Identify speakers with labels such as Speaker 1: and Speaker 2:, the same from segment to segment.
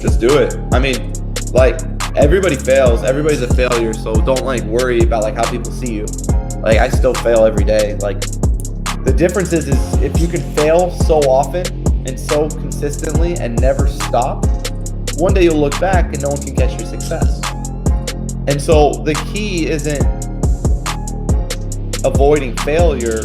Speaker 1: just do it. I mean, like, everybody fails. Everybody's a failure. So don't like worry about like how people see you. Like, I still fail every day. Like, the difference is if you can fail so often and so consistently and never stop, one day you'll look back and no one can catch your success. And so the key isn't avoiding failure,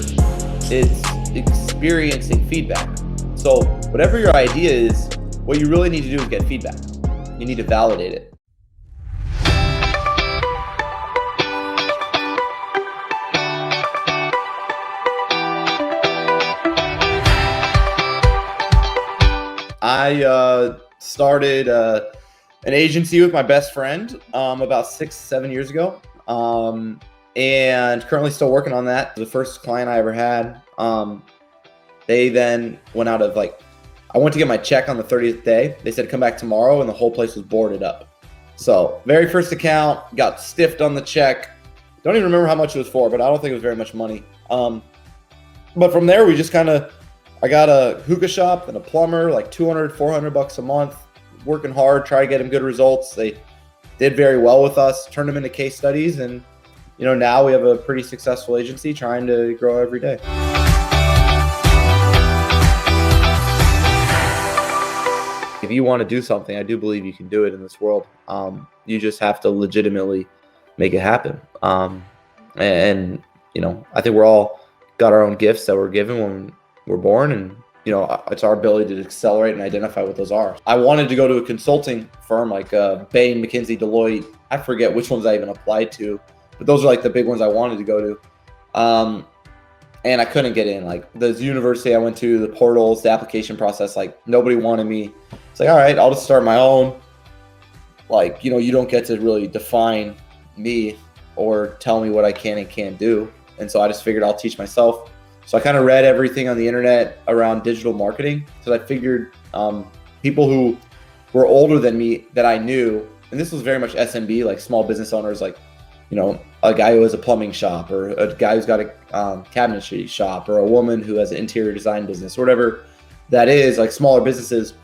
Speaker 1: it's experiencing feedback. So whatever your idea is, what you really need to do is get feedback. You need to validate it. I started an agency with my best friend about 6-7 years ago, and currently still working on that. The first client I ever had, they then went out of I went to get my check on the 30th day. They said, come back tomorrow, and the whole place was boarded up. So very first account, got stiffed on the check. Don't even remember how much it was for, but I don't think it was very much money. But from there, we just I got a hookah shop and a plumber, like $200-$400 a month, working hard, try to get them good results. They did very well with us, turned them into case studies, and now we have a pretty successful agency trying to grow every day. If you want to do something, I do believe you can do it in this world. You just have to legitimately make it happen. And I think we're all got our own gifts that we're given when we're born, and it's our ability to accelerate and identify what those are. I wanted to go to a consulting firm like Bain, McKinsey, Deloitte. I forget which ones I even applied to, but those are like the big ones I wanted to go to. And I couldn't get in. Like, the university I went to, the portals, the application process, like, nobody wanted me. It's like, all right, I'll just start my own. Like, you don't get to really define me or tell me what I can and can't do. And so I just figured I'll teach myself. So I kind of read everything on the internet around digital marketing, because I figured people who were older than me that I knew, and this was very much SMB, like small business owners, like, a guy who has a plumbing shop, or a guy who's got a cabinetry shop, or a woman who has an interior design business, or whatever that is, like smaller businesses.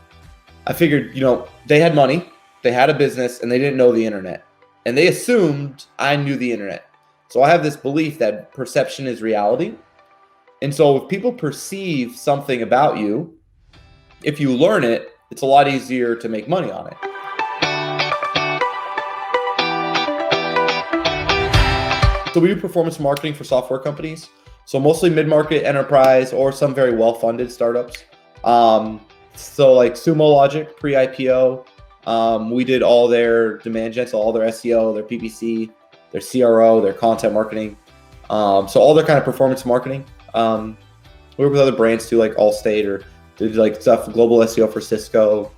Speaker 1: I figured, they had money, they had a business, and they didn't know the internet. And they assumed I knew the internet. So I have this belief that perception is reality. And so if people perceive something about you, if you learn it, it's a lot easier to make money on it. So we do performance marketing for software companies. So mostly mid-market, enterprise, or some very well-funded startups. So like Sumo Logic, pre-IPO, we did all their demand gen, so all their SEO, their PPC, their CRO, their content marketing. So all their kind of performance marketing. We work with other brands too, like Allstate, or did like stuff, global SEO for Cisco.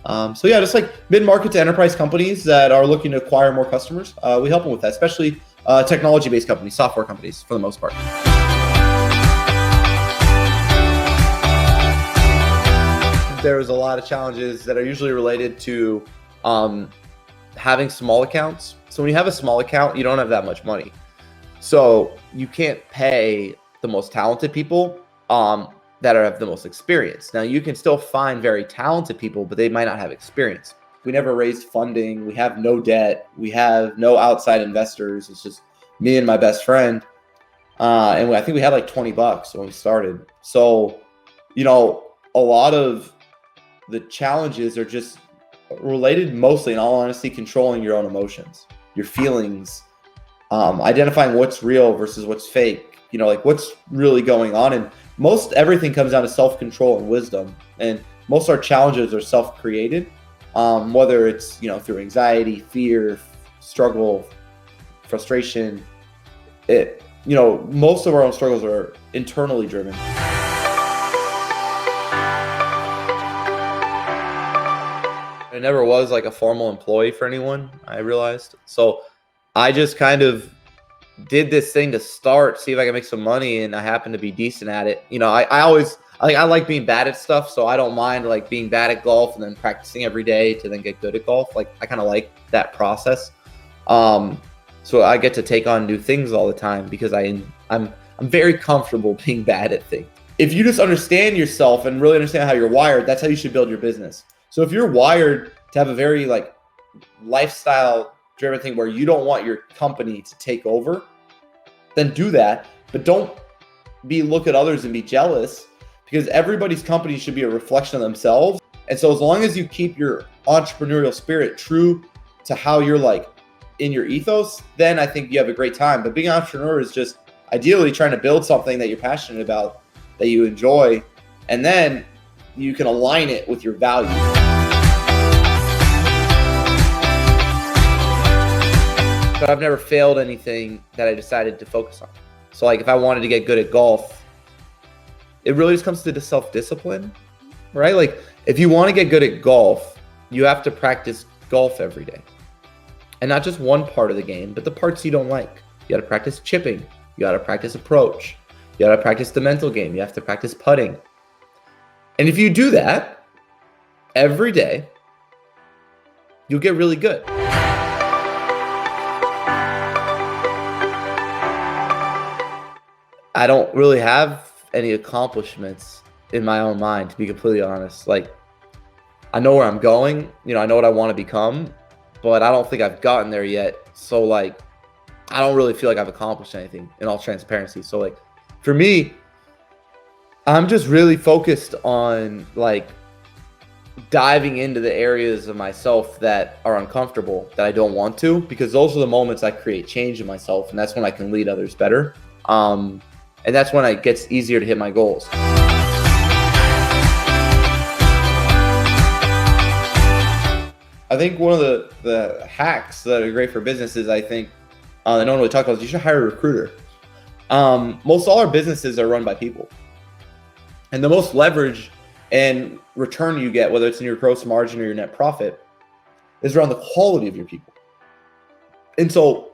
Speaker 1: So yeah, just like mid-market to enterprise companies that are looking to acquire more customers. We help them with that, especially technology-based companies, software companies for the most part. There's a lot of challenges that are usually related to having small accounts. So when you have a small account, you don't have that much money. So you can't pay the most talented people that have the most experience. Now, you can still find very talented people, but they might not have experience. We never raised funding. We have no debt. We have no outside investors. It's just me and my best friend. And I think we had like $20 when we started. So, a lot of the challenges are just related mostly, in all honesty, controlling your own emotions, your feelings, identifying what's real versus what's fake, like what's really going on. And most everything comes down to self-control and wisdom. And most of our challenges are self-created, whether it's, through anxiety, fear, struggle, frustration. Most of our own struggles are internally driven. I never was like a formal employee for anyone, I realized. So I just kind of did this thing to start, see if I can make some money, and I happen to be decent at it. I like being bad at stuff, so I don't mind like being bad at golf and then practicing every day to then get good at golf. Like, I kind of like that process. So I get to take on new things all the time because I'm very comfortable being bad at things. If you just understand yourself and really understand how you're wired, that's how you should build your business. So if you're wired to have a very like lifestyle driven thing where you don't want your company to take over, then do that. But don't look at others and be jealous, because everybody's company should be a reflection of themselves. And so as long as you keep your entrepreneurial spirit true to how you're like in your ethos, then I think you have a great time. But being an entrepreneur is just ideally trying to build something that you're passionate about, that you enjoy, and then you can align it with your values. But I've never failed anything that I decided to focus on. So like if I wanted to get good at golf, it really just comes to the self-discipline, right? Like if you want to get good at golf, you have to practice golf every day. And not just one part of the game, but the parts you don't like. You got to practice chipping. You got to practice approach. You got to practice the mental game. You have to practice putting. And if you do that every day, you'll get really good. I don't really have any accomplishments in my own mind, to be completely honest. Like, I know where I'm going, I know what I want to become, but I don't think I've gotten there yet. So like, I don't really feel like I've accomplished anything, in all transparency. So like, for me, I'm just really focused on like diving into the areas of myself that are uncomfortable, that I don't want to, because those are the moments I create change in myself. And that's when I can lead others better. And that's when it gets easier to hit my goals. I think one of the hacks that are great for businesses, I think, that no one really talks about, is you should hire a recruiter. Most all our businesses are run by people. And the most leverage and return you get, whether it's in your gross margin or your net profit, is around the quality of your people. And so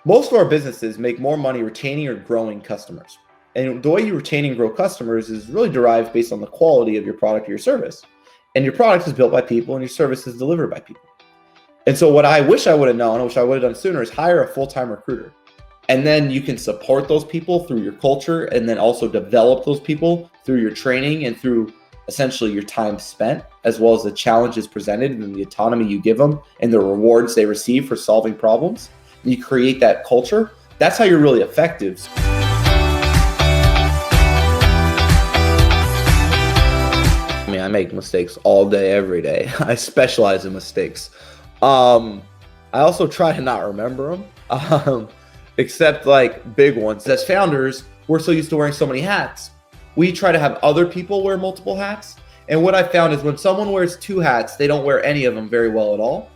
Speaker 1: most of our businesses make more money retaining or growing customers. And the way you retain and grow customers is really derived based on the quality of your product or your service. And your product is built by people and your service is delivered by people. And so what I wish I would have known, I wish I would have done sooner, is hire a full-time recruiter. And then you can support those people through your culture, and then also develop those people through your training and through essentially your time spent, as well as the challenges presented and the autonomy you give them and the rewards they receive for solving problems. You create that culture. That's how you're really effective. I mean, I make mistakes all day, every day. I specialize in mistakes. I also try to not remember them, except like big ones. As founders, we're so used to wearing so many hats. We try to have other people wear multiple hats. And what I found is when someone wears two hats, they don't wear any of them very well at all.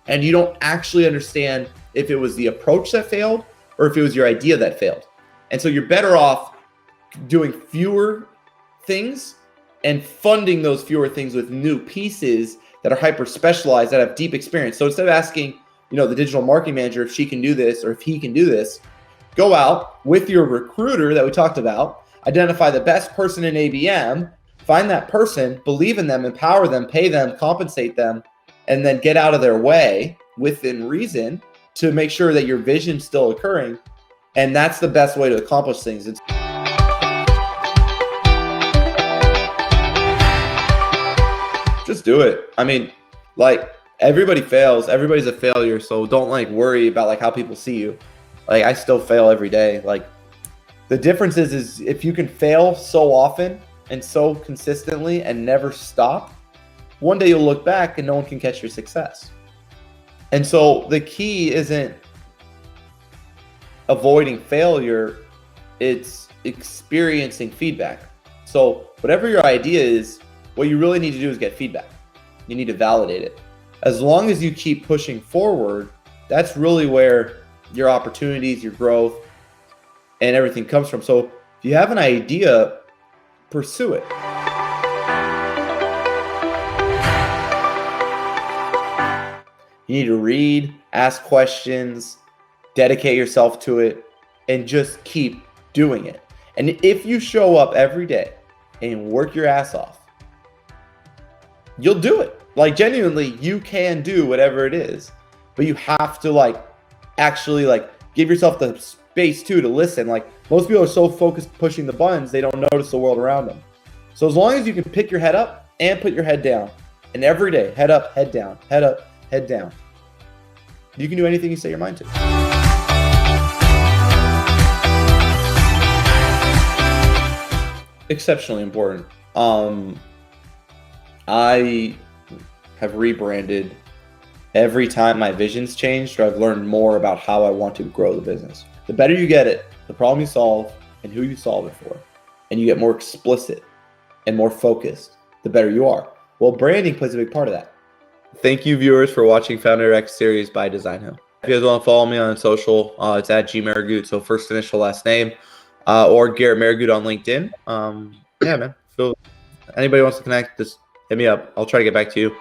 Speaker 1: And you don't actually understand if it was the approach that failed or if it was your idea that failed. And so you're better off doing fewer things and funding those fewer things with new pieces that are hyper specialized, that have deep experience. So instead of asking, the digital marketing manager if she can do this or if he can do this, go out with your recruiter that we talked about, identify the best person in ABM, find that person, believe in them, empower them, pay them, compensate them, and then get out of their way within reason to make sure that your vision's still occurring. And that's the best way to accomplish things. Just do it. I mean, like, everybody fails. Everybody's a failure. So don't like worry about like how people see you. Like, I still fail every day. Like, the difference is if you can fail so often and so consistently and never stop, one day you'll look back and no one can catch your success. And so the key isn't avoiding failure, it's experiencing feedback. So whatever your idea is, what you really need to do is get feedback. You need to validate it. As long as you keep pushing forward, that's really where your opportunities, your growth, and everything comes from. So if you have an idea, pursue it. You need to read, ask questions, dedicate yourself to it, and just keep doing it. And if you show up every day and work your ass off, you'll do it. Like, genuinely, you can do whatever it is, but you have to actually give yourself the space too to listen. Like, most people are so focused pushing the buttons, they don't notice the world around them. So as long as you can pick your head up and put your head down And every day, head up, head down, head up, head down. You can do anything you set your mind to. Exceptionally important. I have rebranded every time my vision's changed, or I've learned more about how I want to grow the business. The better you get it, the problem you solve and who you solve it for, and you get more explicit and more focused, the better you are. Well, branding plays a big part of that. Thank you, viewers, for watching FounderX series by Designhill. If you guys want to follow me on social, it's at Mehrguth, so first initial, last name, or Garrett Mehrguth on LinkedIn. Yeah, man. So anybody wants to connect, just hit me up. I'll try to get back to you.